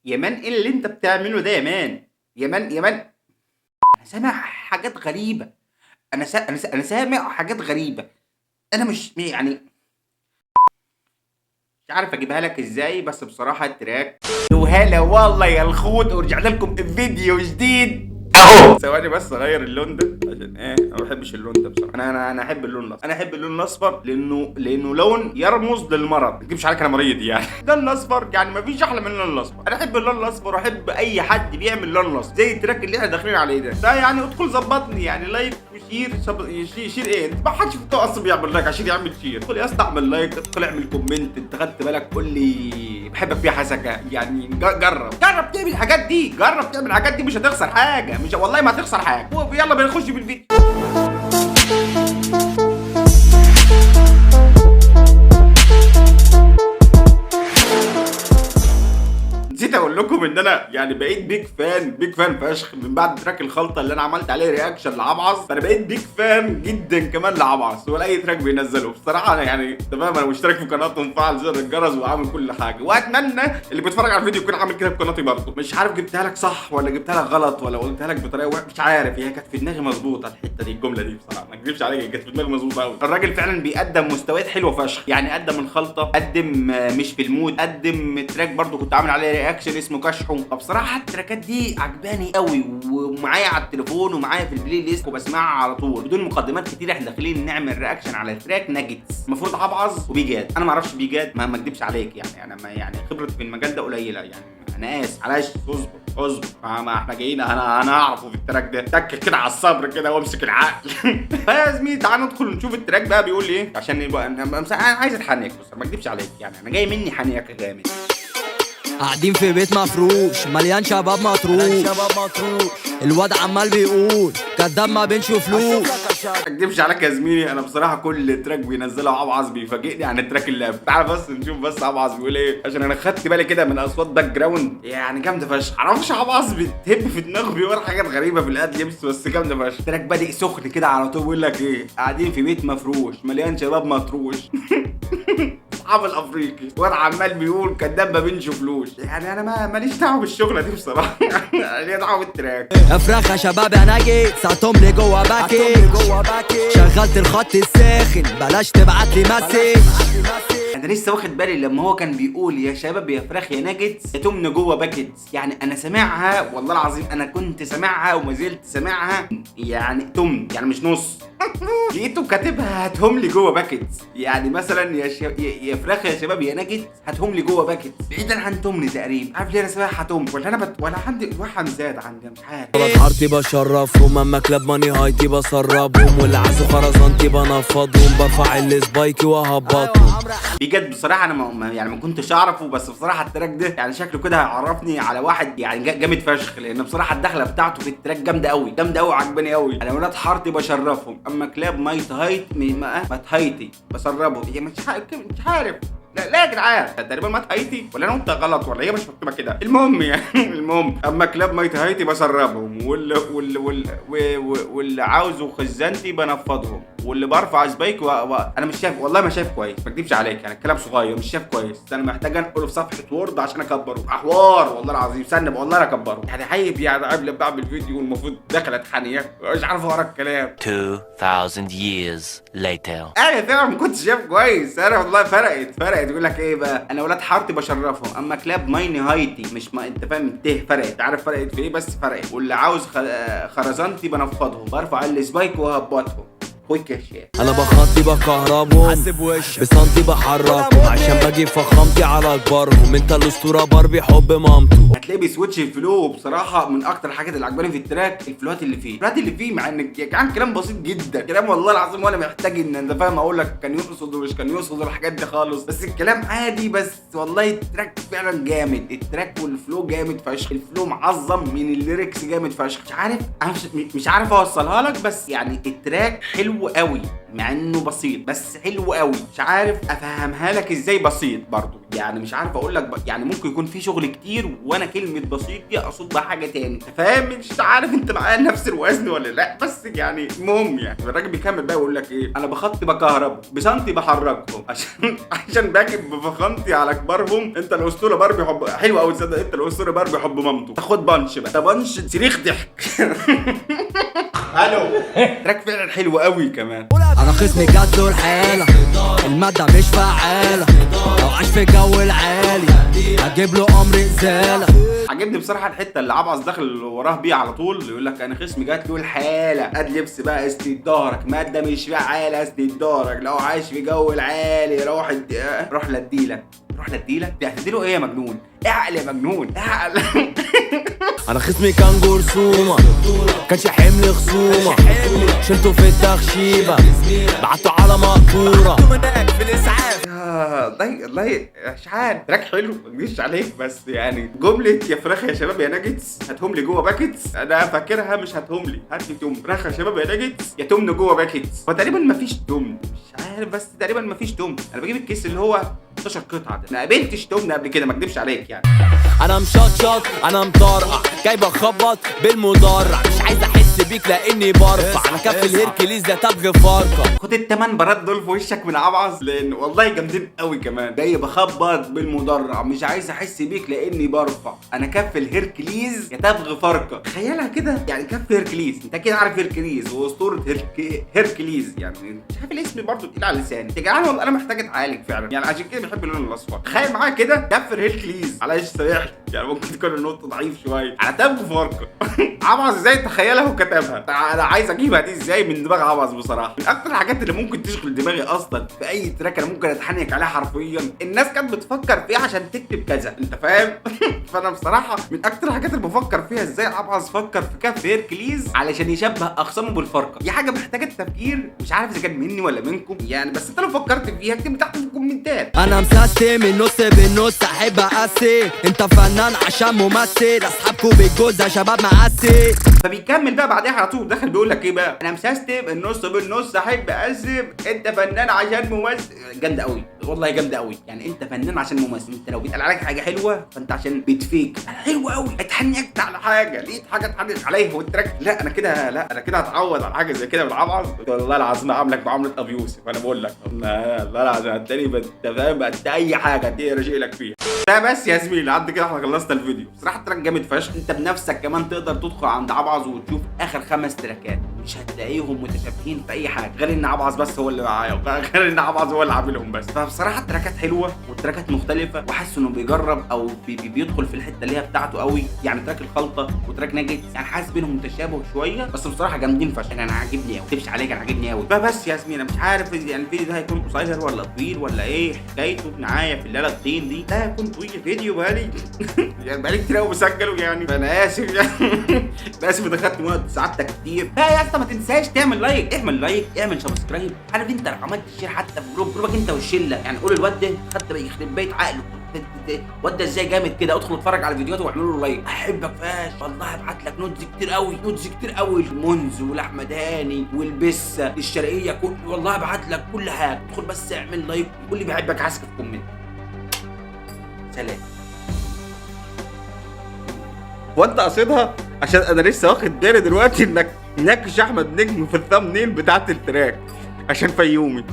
يا مان ايه اللي انت بتعمله ده يا مان؟ يا مان يا مان، انا سامع حاجات غريبة. انا سامع حاجات غريبة. انا مش يعني مش عارف اجيبها لك ازاي، بس بصراحة التراك وهلا والله يا الخوت، ورجعنا لكم بفيديو جديد اهو. ثواني بس اغير اللون ده عشان ايه، انا ما بحبش اللون ده بصراحه. انا احب اللون الاصفر. انا احب اللون الاصفر لانه لون يرمز للمرض. ما تجيبش عليك انا مريض يعني. اللون الاصفر يعني ما فيش احلى من اللون الاصفر. انا احب اللون الاصفر واحب اي حد بيعمل اللون الاصفر زي التراك اللي احنا داخلين عليه ده يعني ادخل ظبطني يعني لايك وشير. شير ايه؟ انت ما حدش في التو اصلا بيعمل لايك عشان يعمل شير. ادخل يا اسطى اعمل لايك، ادخل اعمل كومنت. انت خدت بالك؟ قول لي بحبك فيها حسكه يعني. جرب تعمل الحاجات دي. جرب تعمل الحاجات دي، مش هتخسر حاجه. مش والله ما هتخسر حاجه. يلا بنخش بالفيديو. نسيت اقول لكم ان انا يعني بقيت بيج فان فشخ من بعد تراك الخلطه اللي انا عملت عليه رياكشن لعبعص. فانا بقيت بيج فان جدا كمان لعبعص ولا اي تراك بينزله. بصراحه انا يعني تمام، انا مشترك في قناته ومفعل زر الجرس وعامل كل حاجه، واتمنى اللي بيتفرج على الفيديو يكون عامل كده في قناتي برضه. مش عارف جبتها لك صح ولا جبتها لك غلط ولا قلتها لك بطريقه مش عارف. هي كانت في دماغي مظبوطه الحته دي، الجمله دي بصراحه ما اكذبش عليك كانت في دماغي مظبوطه قوي. الراجل فعلا بيقدم مستويات حلوه فشخ يعني. قدم الخلطه، قدم مش في المود، قدم تراك برضه كنت عامل عليه رياكشن اسمه كشحو. فبصراحه التراكات دي عجباني قوي ومعايا على التليفون ومعايا في البلاي ليست وبسمعها على طول بدون مقدمات كتير. احنا داخلين نعمل رياكشن على تراك ناجتس، المفروض عبعظ وبيجاد. انا ما اعرفش بيجاد، ما اكدبش عليك يعني. انا ما يعني خبرتي في المجال ده قليله يعني. انا اسف معلش، اصبر. ما احنا جايين. انا هعرفه في التراك ده. تك كده على الصبر كده وامسك العقل. فيا زميلي تعال ندخل نشوف التراك بقى بيقول ايه، عشان يبقى انا عايز اتحنك. بص ما اكدبش عليك يعني، انا جاي مني حنيك جامد. قاعدين في بيت مفروش مليان شباب مطروش، الواد عمال بيقول كداب ما بنشوف فلوس. ما اكدبش عليك يا زميلي، انا بصراحه كل تراك بينزله عبعظ بيفاجئني عن التراك اللي قبل. تعال بس نشوف بس عبعظ بيقول ايه، عشان انا خدت بالي كده من اصوات باك جراوند يعني جامده فشخ. معرفش عبعظ بتهب في دماغه بيقول حاجات غريبه في الاد لبس، بس جامده فشخ. التراك بادئ سخن كده على طول بيقول لك ايه، قاعدين في بيت مفروش مليان شباب مطروش. اصحاب الافريقي، واد عمال بيقول كداب ما بنشوف فلوس. يعني انا ماليش دعوه بالشغله دي بصراحه. ليا دعوه بالتراك. افراخ يا شباب انا جيت ساعتهم لي جوا باكي، شغلت الخط الساخن بلاش تبعت لي مسج. انا لسه واخد بالي لما هو كان بيقول يا شباب يا فراخ يا ناجتس يا تمن جوه باكيتس. يعني انا سامعها والله العظيم، انا كنت سامعها وما زلت سامعها يعني تمن يعني مش نص. لقيته كاتبها هاتهم لي جوه باكيتس. يعني مثلا يا فراخ يا شباب يا ناجتس هاتهم لي جوه باكيتس، بعيدا عن تمن تقريبا. عارف ليه انا سامعها تمن؟ ولا انا ولا عندي الوحم زاد عندي مش عارف. غلط حارتي بشرفهم، اما كلاب ماني هايتي بسربهم، واللي عازو خرزانتي بنفضهم، برفع السبايكي وهبطهم. بجد بصراحه انا ما كنتش اعرفه، بس بصراحه التراك ده يعني شكله كده هيعرفني على واحد يعني جامد فشخ. لان بصراحه الدخله بتاعته في التراك جامده قوي عجباني قوي. انا ولاد حارتي بشرفهم، اما كلاب مايت هايت ما تهايتي بسربهم. هي مش عارف. لا يا جدعان تقريبا مات هايتي، ولا انا قلت غلط ولا هي مش مكتوبه كده. المهم يعني المهم اما كلاب مايت هايتي بسربهم، واللي عاوزه خزانتي بنفضهم، واللي برفع سبايك انا مش شايف والله، ما شايف كويس ما اكدبش عليك يعني. الكلام صغير مش شايف كويس. انا محتاج انقله في صفحه وورد عشان اكبره. احوار والله العظيم. استنى والله انا اكبره يعني. عيب يعني قبل ما بعمل فيديو والمفروض دخلت حنيه مش عارف اقرا الكلام. 2000 years later. ايوه فعلا ما كنتش شايف كويس. انا والله فرقت. يقول لك ايه بقى، انا ولاد حارتي بشرفهم، اما كلاب مايني هايتي مش ما انت فاهم فرقت. عارف فرقت في ايه؟ بس فرقت. واللي عاوز خرزانتي بنفضهم، برفع السبايك وهبطهم. انا بخطي بكهربهم، حاسب وشك بسنتي بحركهم، عشان بجيب فخامتي على كبارهم. انت الاسطوره باربي حب مامته. هتلاقيه بيسويتش الفلو. بصراحه من اكتر الحاجات اللي عجباني في التراك الفلوات اللي فيه. مع ان كان كلام بسيط جدا، كلام والله العظيم ولا محتاج ان انت فاهم اقول لك كان يقصد ومش كان يقصد الحاجات دي خالص. بس الكلام عادي. بس والله التراك فعلا جامد. التراك والفلو جامد فشخ. الفلو معظم من الليركس جامد فشخ. مش عارف اوصلها لك، بس يعني التراك حلو حلو قوي مع انه بسيط، بس حلو قوي. مش عارف افهمها لك ازاي بسيط برضو، يعني مش عارف اقول لك يعني ممكن يكون في شغل كتير وانا كلمه بسيط دي اقصد بها حاجه تاني، فاهم؟ مش عارف انت معايا نفس الوزن ولا لا، بس يعني المهم يعني الراجل بيكمل بقى ويقول لك ايه، انا بخطي بكهرب بسنتي بحركهم عشان باكب بفخامتي على كبارهم. انت الاسطوره باربي حب حلو قوي، تصدق انت الاسطوره باربي حب مامته. تاخد بانش بقى، ده بانش صريخ ضحك. الو تراك فعلا حلو قوي كمان. انا خصمي جات له الحالة، المادة مش فعالة، لو عاش في جو العالي هجيب له امر ازالة. عجبني بصراحه الحته اللي عبعص داخل وراه بيه على طول، يقول لك انا خصمي جات له الحاله، قد لبس بقى اسند ظهرك، ماده مش فعاله اسند ظهرك، لو عايش في جو العالي روح للديله، روح للديله دي هتديله ايه يا مجنون؟ اعقل يا مجنون اعقل. انا خصمي كان جرثومة، كانش حمل خصومة، شلته في التخشيبة بعته على مقطورة. والله مش عارف، تراك حلو ما اكدبش عليك، بس يعني جمله يا فراخ يا شباب يا ناجتس هاتهم لي جوه باكيتس، انا فاكرها مش هاتهم لي، هات لي توم فراخ يا شباب يا ناجتس يا تمن جوه باكيتس. هو تقريبا مفيش توم، مش عارف بس تقريبا مفيش توم. انا بجيب الكيس اللي هو 16 قطعه ده، ما قابلتش تومن قبل كده ما اكدبش عليك يعني. انا مشطشط انا مطرقع جاي بخبط بالمدرع، مش عايز احس بيك لاني برفع، انا كف الهركليز لا تبغي فرقه. خد ال8 برات دول في وشك من عبعص، لان والله جامدين قوي كمان. جاي بخبط بالمدرع مش عايز احس بيك لاني برفع، انا كف الهركليز يا تبغي فرقه. تخيلها كده يعني كف هركليز، انت اكيد عارف هركليز واسطوره هركليز يعني، مش عارف الاسم برضه تقيل على لساني يا جدعان، والله انا محتاج اتعالج فعلا يعني، عشان كده بحب اللون الاصفر. تخيل معايا كده كف الهركليز على ايش سريح يعني، ممكن تكون النقطه ضعيف شويه على تبغي فرقه. عبعص ازاي تخيلها وكتبها؟ انا عايز اجيبها دي ازاي من دماغ عبعص بصراحه. من اكتر الحاجات اللي ممكن تشغل دماغي اصلا في اي تراك انا ممكن اتحنك عليها حرفيا، الناس كانت بتفكر فيها عشان تكتب كذا، انت فاهم؟ فانا بصراحه من اكتر الحاجات اللي بفكر فيها ازاي عبعص فكر في كف هيركليز علشان يشبه اخصامه بالفرقه. دي حاجه محتاجه تفكير، مش عارف اذا كان مني ولا منكم يعني، بس انت لو فكرت فيها اكتب تحت في الكومنتات. انا مسستم النص بالنص احب اقسم، انت فنان عشان ممثل، اصحابكوا بالجوز يا شباب مقسم. فبيكمل بقى بعدها على طول داخل بيقول لك ايه بقى، انا مسستم النص بالنص احب اقسم، انت فنان عشان ممثل. جامده قوي والله جامده قوي يعني، انت فنان عشان ممثل، انت لو بيتقال عليك حاجه حلوه فانت عشان بتفيك حلو قوي، اتحنكت على حاجه لقيت حاجه اتحنك عليها والتراك لا انا كده، لا انا كده هتعود على حاجه زي كده بالعبعص. والله العظيم عاملك معامله ابو يوسف، انا بقول لك والله العظيم التاني انت فاهم بقى اي حاجه دي راشق لك فيها. ده بس يا زميلي عد كده احنا خلصنا الفيديو. بصراحه التراك جامد فشخ، انت بنفسك كمان تقدر تدخل عند عبعص وتشوف اخر 5 تراكات مش هتلاقيهم متشابهين في اي حاجه، غير ان عبعص بس هو اللي معايا، غير ان عبعص هو اللي عاملهم بس. فبصراحه التراكات حلوه والتراكات مختلفه، وحاسس انه بيجرب او بيدخل في الحته اللي هي بتاعته قوي يعني. تراك الخلطه وتراك ناجت يعني حاسس بينهم متشابه شويه، بس بصراحه جامدين فشخ يعني، انا عاجبني قوي، ما اكدبش عليك انا عاجبني قوي. فبس يا زميلي مش عارف يعني الفيديو ده هيكون قصير ولا طويل ولا ايه حكايته معايا في الليله الطين دي. ده هيكون طويل فيديو بقالي يعني بقالي كتير قوي بسجله يعني، فانا اسف يعني. اسف اذا خدت وقت سعادتك كتير. لا يا اسطى ما تنساش تعمل لايك، اعمل سبسكرايب، عارف انت لو عملت شير حتى في جروبك انت والشله يعني، قول الواد ده خدت يخرب بيت عقله، الواد ده ازاي جامد كده، ادخل اتفرج على فيديوهاته واعملوا له لايك، احبك فاش والله. هبعت لك نودز كتير قوي المنز والاحمد هاني والبسه الشرقيه والله هبعت لك كل حاجه. ادخل بس اعمل لايك قول لي بحبك عسكر في الكومنت. سلام. وانت قصدها عشان انا لسه واخد بالي دلوقتي انك نكش احمد نجم في الثامنيل بتاعت التراك عشان فيومي.